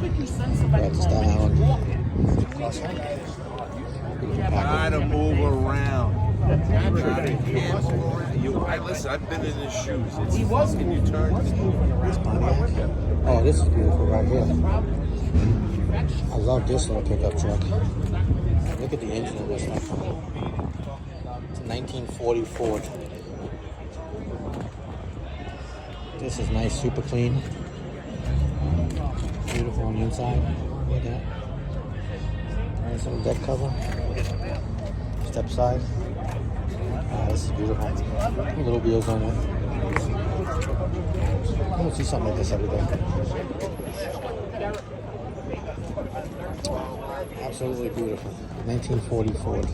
Right, Staten Island. Try to move around. Try to can't move around. Listen, I've been in his shoes. It's fucking you turn. Oh, this is beautiful right here. I love this little pickup truck. Look at the engine of this stuff. It's a 1940 Ford. This is nice, super clean. Beautiful on the inside. Look at that. Nice little deck cover. Step side. This is beautiful. Little wheels on it. I don't see something like this every day. Absolutely beautiful. 1940 Ford.